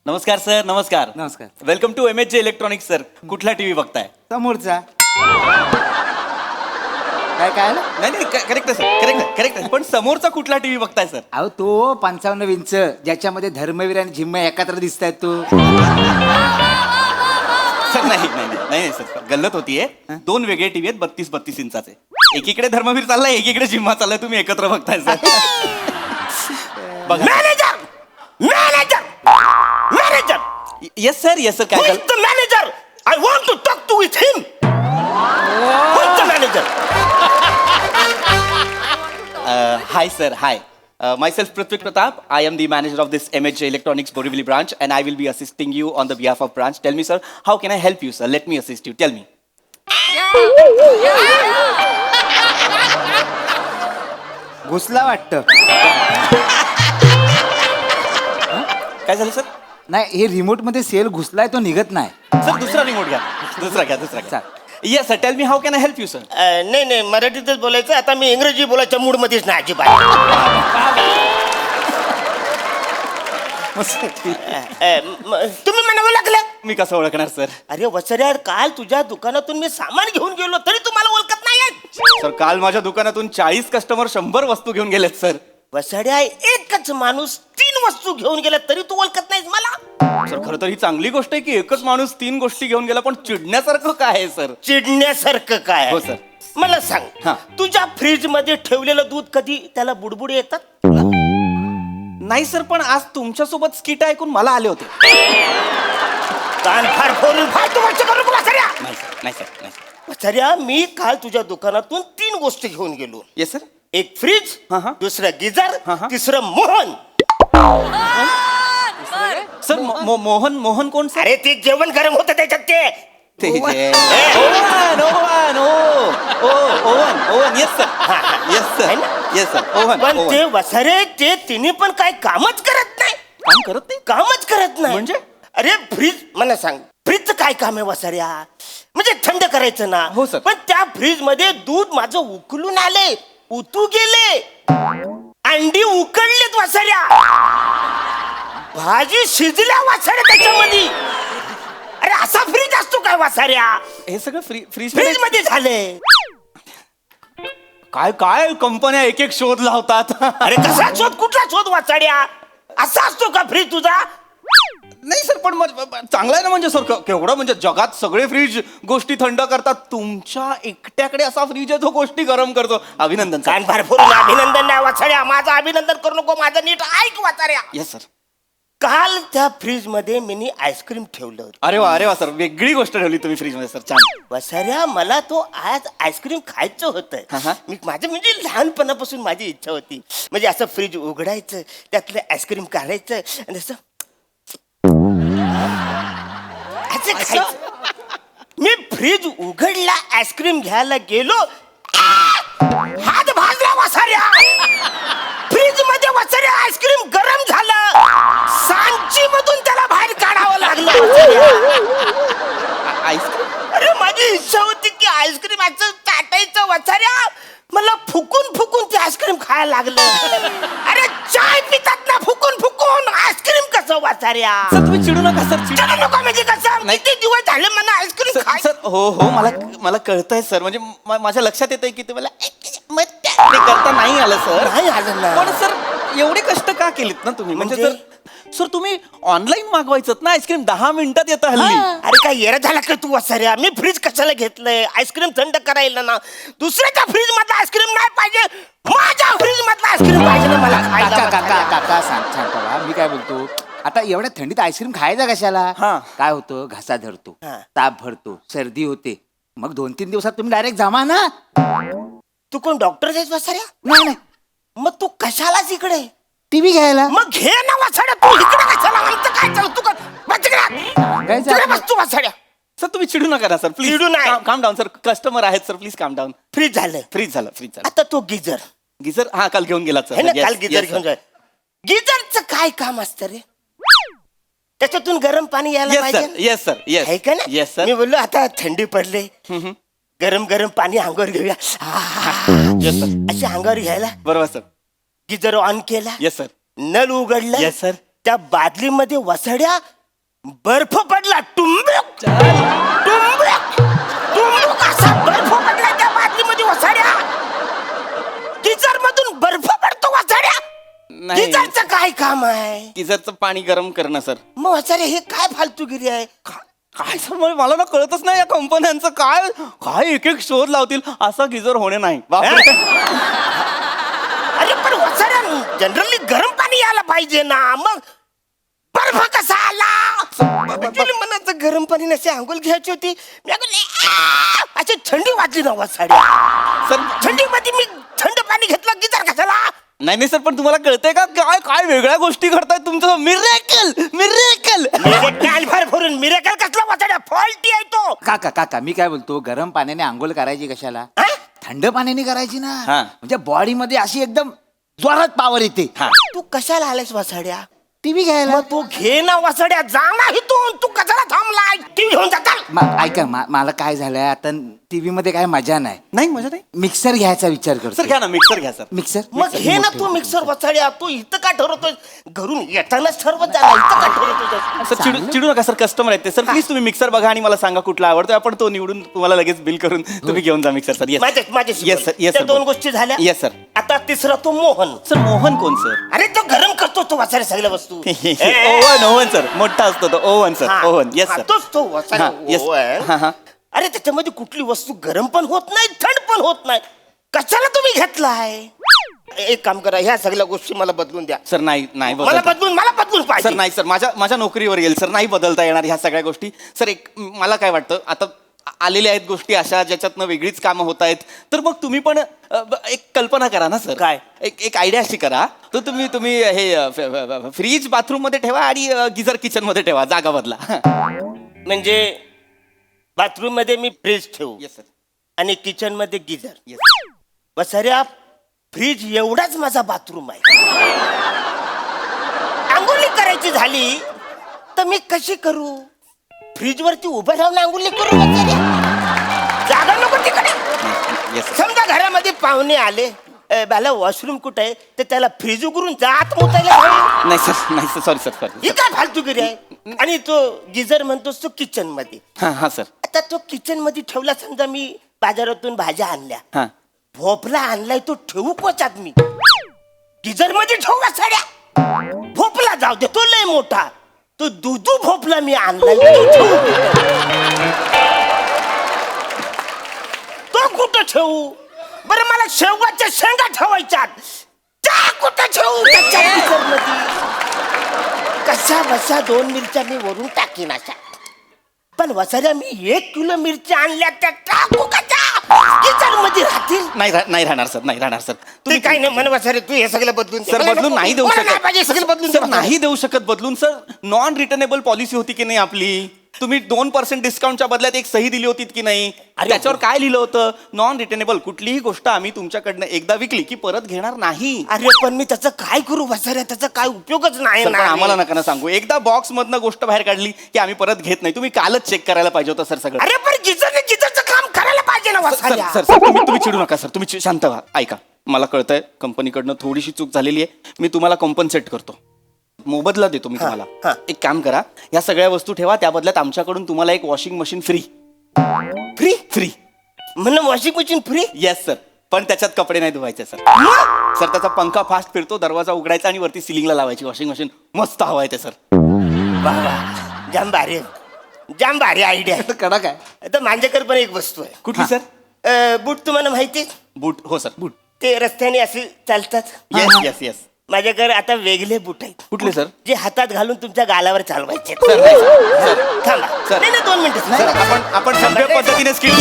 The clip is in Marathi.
नमस्कार सर. नमस्कार. नमस्कार. Welcome to MHJ electronics sir. कुठला टीव्ही बघताय? समोरचा. काय काय आलं? नाही नाही करेक्ट सर. करेक्ट पण समोरचा कुठला टीव्ही बघताय सर? अहो तो 55 इंच ज्याच्यामध्ये धर्मवीर आणि झिम्मा एकत्र दिसत आहेत तो. सर नाही सर गल्लत होतीये. दोन वेगळे टीव्ही आहेत 32 इंचाचे. एकीकडे धर्मवीर चाललाय, एकीकडे जिम्मा चाललाय. तुम्ही एकत्र बघताय sir. Manager manager manager yes sir काय झालं? The manager I want to talk to with him. The manager. Hi sir, hi. Myself Prithvik Pratap. I am the manager of this MHJ Electronics Borivali branch and I will be assisting you on the behalf of branch. Tell me sir, how can I help you sir? Let me assist you. Tell me. घुसला वाटतं. काय झालं सर? नाही हे रिमोट मध्ये सेल घुसलाय तो निघत नाही. सर दुसरा रिमोट घ्या. दुसरा घ्या. Yes sir, tell me how can I help you sir? नाही मराठीतच बोलायचं. आता मी इंग्रजी बोलायच्या मूड मध्येच नाही अजिबात. तुम्ही म्हणावं लागलं. मी कसं ओळखणार सर? अरे वसऱ्या, काल तुझ्या दुकानातून मी सामान घेऊन गेलो तरी तुम्हाला ओळखत नाही. सर काल माझ्या दुकानातून 40 कस्टमर 100 वस्तू घेऊन गेलेत सर. वसड्या, एकच माणूस 3 वस्तू घेऊन गेला तरी तू ओळखत नाहीस मला. सर खरं तर ही चांगली गोष्ट आहे की एकच माणूस 3 गोष्टी घेऊन गेला, पण चिडण्यासारखं काय आहे सर? चिडण्यासारखं काय? हो सर. मला सांग, हा. तुझ्या फ्रीज मध्ये ठेवलेलं दूध कधी त्याला बुडबुड येतात? नाही सर, पण आज तुमच्यासोबत स्किट ऐकून मला आले होते. कान फार फोडून फालतू गोष्ट करू नको वसऱ्या. नाही सर. वसऱ्या, मी काल तुझ्या दुकानातून 3 गोष्टी घेऊन गेलो. Yes sir. एक फ्रीज, हा, हा. दुसरं गिझर, हा, हा. तिसरं मोहन. सर मोहन कोण सर? अरे ते जेवण गरम होतं त्याच्यात ते. ओवन येस सर पण ओवन. ते वसरे ते तिने पण काय कामच करत नाही. काम करत नाही कामच करत नाही म्हणजे? अरे फ्रीज, मला सांग, फ्रीजचं काय काम आहे वसऱ्या? म्हणजे थंड करायचं ना. हो सर. पण त्या फ्रीज मध्ये दूध माझं उकलून आले, उतू गेले, अंडी उकडलेत वसऱ्या, भाजी शिजल्या वसऱ्या त्याच्यामध्ये. अरे असा फ्रीज असतो काय वसऱ्या? हे सगळं फ्रीज फ्रीज मध्ये झाले. काय कंपन्या एक एक शोध लावतात. अरे कसा शोध, कुठला शोध वसऱ्या? असा असतो का फ्रीज तुझा? नाही सर, पण चांगलं आहे ना. म्हणजे सर केवढं, म्हणजे जगात सगळे फ्रीज गोष्टी थंड करतात, तुमच्या एकट्याकडे असा फ्रीज आहे जो गोष्टी गरम करतो. अभिनंदन सर. कान फार फोडून अभिनंदन नाही वसऱ्या, माझं अभिनंदन करू नको, माझं नीट ऐक वसऱ्या. Yes sir. काल त्या फ्रीज मध्ये मिनी आईस्क्रीम ठेवलं होतं. अरे वा सर, वेगळी गोष्ट ठेवली तुम्ही फ्रीज मध्ये सर. छान. वसऱ्या, मला तो आज आईस्क्रीम खायचं हा, होतं. हा. मी माझं म्हणजे लहानपणापासून माझी इच्छा होती. म्हणजे असं फ्रीज उघडायचं, त्यातलं आईस्क्रीम काढायचं आणि असं खायचं. मी फ्रीज उघडला, आईस्क्रीम घ्यायला गेलो, हात भाजला वसऱ्या. फ्रीज मध्ये वसऱ्या आईस्क्रीम गरम झालं, सांची मधून त्याला बाहेर काढावं लागलं वसऱ्या. आईस्क्रीम. अरे माझी इच्छा होती की आईस्क्रीम असं चाटायचं वसऱ्या, मला फुकून ते आईस्क्रीम खायला लागलं. अरे चाय पितात ना फुकून आईस्क्रीम कसं वसऱ्या? सर तुम्ही चिडू नका सर. चिडू नको म्हणजे कसं? नाही. किती दिवस झाले मला आईस्क्रीम खाय. सर हो मला कळतंय सर. म्हणजे माझ्या लक्षात येतंय की तुम्हाला ते करता नाही आलं सर. नाही आलं ना. पण सर एवढे कष्ट का केलेत ना तुम्ही? म्हणजे सर तुम्ही ऑनलाईन मागवायचं ना आईस्क्रीम, 10 मिनिटात येतं हल्ली. अरे काय येरा झाला का तू वसऱ्या? मी फ्रीज कशाला घेतलंय? आईस्क्रीम थंड करायला ना. दुसऱ्याच्या फ्रीज मधला आईस्क्रीम नाही पाहिजे, माझ्या फ्रीज मधला आईस्क्रीम पाहिजे ना मला खायला. काका सांग बाबा, मी काय बोलतो, आता एवढ्या थंडीत आईस्क्रीम खायचा कशाला? हा. काय होतं, घसा धरतो, हा. ताप भरतो, सर्दी होते, मग 2-3 दिवसात तुम्ही डायरेक्ट जमा ना. तू कोण डॉक्टर आहेस वसऱ्या? नाही मग तू कशालाच इकडे? टीव्ही घ्यायला. मग घे ना वसड्या, तू इकडे कशाला? आमचं काय चालू? तू बस तिकडे बस तू वसड्या. सर तुम्ही चिडू नका ना सर, प्लीज. चिडू नाही. काम डाऊन सर, कस्टमर आहेत सर, प्लीज काम डाऊन. फ्रीज झालं. फ्रीज झालं. आता तो गिझर गिझर हा काल घेऊन गेला है ना, सर. काल गिझर घेऊन जाय. गिझरचं काय काम असतं रे? त्याच्यातून गरम पाणी यायला येस पाहिजे सर. Yes sir. येस आहे का ना? Yes sir. मी बोललो आता थंडी पडले, गरम गरम पाणी अंगावर घेऊया येस सर अशी अंगावर घ्यायला बरोबर सर गिजर ऑन केला येस सर नल उघडला येस सर त्या बादलीमध्ये वसड्या बर्फ पडला टुंबक टुंबक टुंबक असा बर्फ पडला त्या बादलीमध्ये वसड्या गिजर मधून बर्फ पडतो वसड्या नाही गिजरचं काय काम आहे गिझरचं पाणी गरम करणं सर मग वसड्या हे काय फालतूगिरी आहे काय सर मला ना कळतच नाही या कंपन्यांचं काय काय एक एक शोध लावतील असा गिझर होणे नाही बापरे. अरे पण वसड्या जनरली गरम पाणी यायला पाहिजे ना मग बर्फ कसा आला मनाचं गरम पाणी नसे आंघोळ घ्यायची होती मी अशी थंडी वाजली ना वसाड्या सर थंडीमध्ये मी थंड पाणी घेतलं गिजार कशाला नाही नाही सर पण तुम्हाला कळतंय का काय काय वेगळ्या गोष्टी घडतायत तुमचं मिरेकल मिरेकल भर भरून मिरेकल कसला वसाड्या फॉल्टी आहे तो काका काका मी काय बोलतो गरम पाण्याने आंघोळ करायची कशाला हा? थंड पाण्याने करायची ना हा. म्हणजे बॉडी मध्ये अशी एकदम जोरात पावर येते हा तू कशाला आलायस वसाड्या टीव्ही घ्यायला मग तू घे ना वसाड्या जा ना इथून तू कशाला थांबलाय टीव्ही घेऊन जाताल ऐका मला काय झालंय आता टीव्ही मध्ये काय मजा नाही नाही मजा नाही मिक्सर घ्यायचा विचार करतो सर घ्या ना मिक्सर घ्या सर मिक्सर मग घे ना तू मिक्सर वसाड्या तू इथं का ठरवतोय घरून येतानाच ठरवत जा इथं का ठरवतोय सर चिडू नका सर कस्टमर आहेत ते सर प्लीज तुम्ही मिक्सर बघा आणि मला सांगा कुठला आवडतोय आपण तो निवडून तुम्हाला लगेच बिल करून तुम्ही घेऊन जा मिक्सर सर माझे माझे येस सर येस सर दोन गोष्टी झाल्या येस सर आता तिसरा तो मोहन सर मोहन कोण सर अरे तो गरम करतो तो वसाड्या सगळ्या वस्तू ओव्हन ओव्हन सर मोठा असतो तो ओव्हन सर हा, ओव्हन येस हा, सर तोच तो वसाड्या हा, yes. ओव्हन. हा, हा. अरे त्याच्यामध्ये कुठली वस्तू गरम पण होत नाही थंड पण होत नाही कशाला तुम्ही घेतलाय एक काम करा ह्या सगळ्या गोष्टी मला बदलून द्या सर नाही नाही मला बदलून सर पाहिजे नाही सर माझ्या नोकरीवर येईल सर नाही बदलता येणार ह्या सगळ्या गोष्टी सर एक मला काय वाटतं आता आलेल्या आहेत गोष्टी अशा ज्याच्यातनं वेगळीच कामं होत आहेत तर मग तुम्ही पण एक कल्पना करा ना सर काय? एक आयडिया अशी करा तर तुम्ही हे फ्रीज बाथरूम मध्ये ठेवा आणि गिझर किचन मध्ये ठेवा जागा बदला म्हणजे बाथरूम मध्ये मी फ्रीज ठेवू येस सर आणि किचन मध्ये गिझर येस वसाऱ्या फ्रीज एवढाच माझा बाथरूम आहे आंघोळी करायची झाली तर मी कशी करू फ्रीज वरती उभं राहून आंघोळी करू वसाऱ्या? जागा नको तिकडे येस समजा घरामध्ये पाहुणे आले बाला वॉशरूम कुठे आहे तर त्याला फ्रीज उघडून जात मुतायला हवं. नाही सर सॉरी सर सॉरी ही काय फालतूगिरी आहे आणि तो गिझर म्हणतोस तो किचन मध्ये हां सर आता तो किचन मध्ये ठेवला समजा मी बाजारातून भाज्या आणल्या हां भोपळा आणलाय तो ठेवू कोच्यात मी गिझर मध्ये ठेवला साड्या भोपळा जाऊ दे तो लय मोठा तो दुधू भोपळा मी आणलाय तो ठेवू कुठं? तो कुठं ठेवू बरं मला शेवगाच्या शेंगा ठेवायच्यात त्या कुठं ठेवू त्याच्या गिझरमध्ये? कशा बसा 2 मिरच्या मी वरून टाकीन अशा पण वसाऱ्या मी 1 किलो मिरच्या आणल्या त्या टाकू का किचन मध्ये राहतील नाही राहणार सर नाही राहणार सर तुम्ही काय नाही म्हण वसारे तू हे सगळं बदलून दे. सर मला बदलून नको. नाही देऊ मला नाही शकत पाहिजे सगळं बदलून सर दे. नाही देऊ शकत बदलून सर नॉन रिटर्नेबल पॉलिसी होती की नाही आपली तुम्ही 2% डिस्काउंटच्या बदल्यात एक सही दिली होती की नाही त्याच्यावर काय लिहिलं होतं नॉन रिटर्नेबल कुठलीही गोष्ट आम्ही तुमच्याकडनं एकदा विकली की परत घेणार नाही अरे पण मी त्याचं काय करू वसाऱ्या त्याचा काय उपयोगच नाही सर, पण ना आम्हाला नका ना सांगू एकदा बॉक्स मधनं गोष्ट बाहेर काढली की आम्ही परत घेत नाही तुम्ही कालच चेक करायला पाहिजे होतं सर सगळं अरे पण गिझरचं काम करायला पाहिजे ना सर वसाऱ्या सर सर तुम्ही चिडू नका सर तुम्ही शांत व्हा ऐका मला कळतंय कंपनीकडनं थोडीशी चूक झालेली आहे मी तुम्हाला कॉम्पन्सेट करतो मोबदला देतो मी हा. तुम्हाला एक काम करा या सगळ्या वस्तू ठेवा त्या बदल्यात आमच्याकडून तुम्हाला एक washing machine free free free म्हणून washing machine free yes sir पण त्याच्यात कपडे नाही धुवायचे सर सर त्याचा पंखा फास्ट फिरतो दरवाजा उघडायचा आणि वरती सिलिंगला लावायची वॉशिंग मशीन मस्त हवा आहे ते सर जाम भारी आयडिया कडा काय आता माझ्याकडे पण एक वस्तू आहे कुठली सर बूट तुम्हाला माहिती बूट हो सर बूट ते रस्त्याने असे चालतात येस येस येस माझ्याकडे आता वेगळे बूट आहेत कुठले सर जे हातात घालून तुमच्या गालावर चालवायचे सर नाही सर थांबा सर. नाही 2 मिनिटं सर आपण सभ्य पद्धतीने स्किट